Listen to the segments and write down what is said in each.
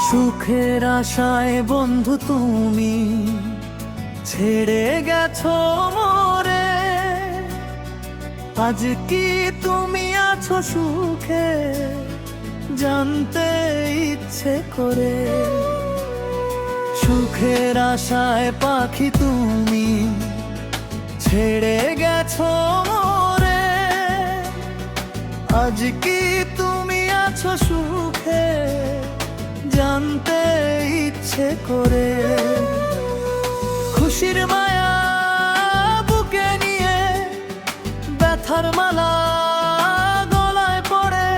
সুখের আশায় বন্ধু তুমি ছেড়ে গেছো মোরে, আজ কি তুমি আছো সুখে জানতে ইচ্ছে করে। সুখের আশায় পাখি তুমি ছেড়ে গেছো মোরে, আজ কি তুমি আছো সুখে জানতে ইচ্ছে করে। খুশির মায়া বুকে নিয়ে ব্যথার মালা গলায় পড়ে,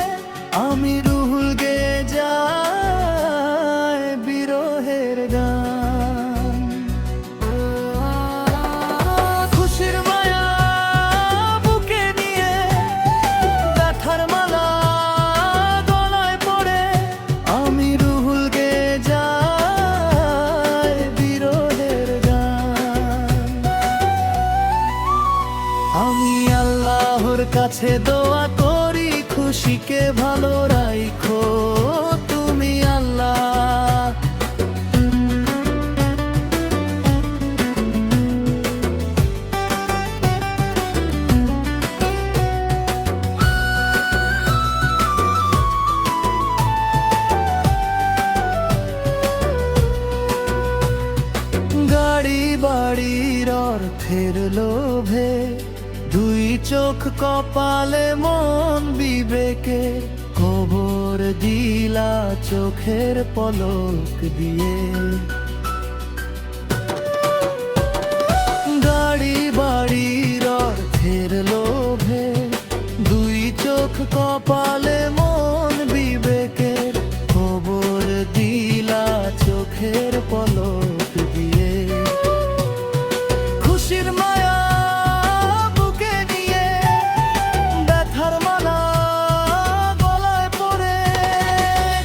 আমি রুহুল গেয়ে যাই বিরহের গান। খুশির মায়া বুকে নিয়ে ব্যথার মালা গলায় পড়ে, আমি রুহুল গেয়ে যাই বিরহের গান। আমি আল্লাহর কাছে দোয়া করি খুশিকে ভালো রাখো তুমি আল্লাহ। গাড়ি বাড়ির অর্থের লোভে দুই চোখ কপালে মন বিবেকে কবর দিলা চোখের পলক দিয়ে। গাড়ি বাড়ির অর্থের লোভে দুই চোখ কপালে মন বিবেকে কবর দিলা চোখের পলক দিয়ে। খুশির মায়া বুকে নিয়ে ব্যথার মালা গলায় পড়ে,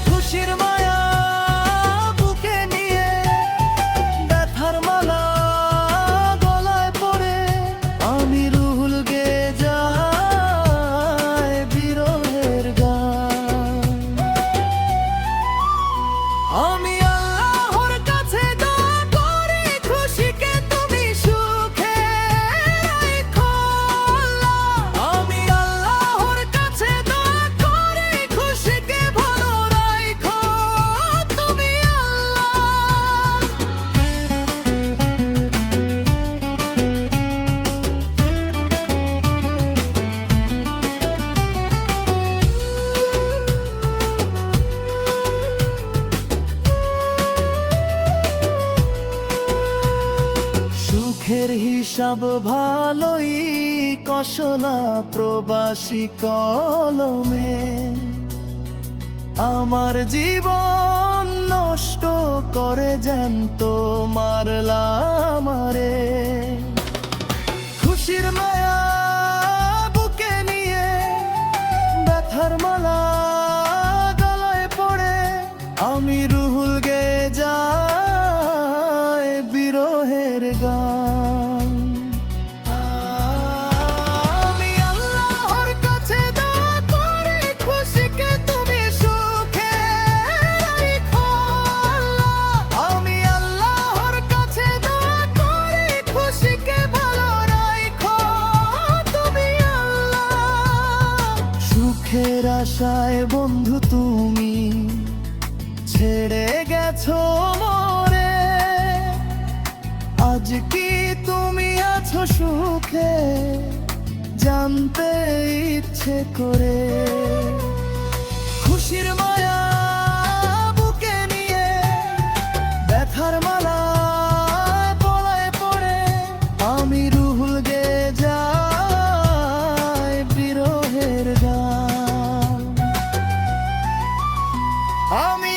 খুশির মায়া বুকে নিয়ে ব্যথার মালা গলায় পড়ে, আমি রুহুল গেয়ে যাই বিরহের গান। আমি আল্লাহর কাছে দোয়া করি খুশিকে তুমি সুখে রাখো আল্লাহ। আমি আল্লাহর কাছে দোয়া করি খুশিকে ভালো রাখো তুমি সুখের হিসাব ভালোই কষলা প্রবাসী কলমে, আমার জীবন নষ্ট করে জ্যান্ত মারলাম আমারে। খুশির মায়া বুকে নিয়ে ব্যথার মালা গলায় পড়ে, আমি রুহুল গেয়ে যাই বিরহের গান। আমি আল্লাহর কাছে দোয়া করি খুশিকে তুমি সুখে রাখো আল্লাহ। আমি আল্লাহর কাছে দোয়া করি খুশিকে ভালো রাখো তুমি আল্লাহ। সুখের আশায় বন্ধু তুমি ছেড়ে গেছো মোরে, আজ কি তুমি আছো সুখে জানতে ইচ্ছে করে। খুশির মায়া বুকে নিয়ে ব্যথার মালা গলায় পড়ে, আমি রুহুল গেয়ে যাই বিরহের গান। আমি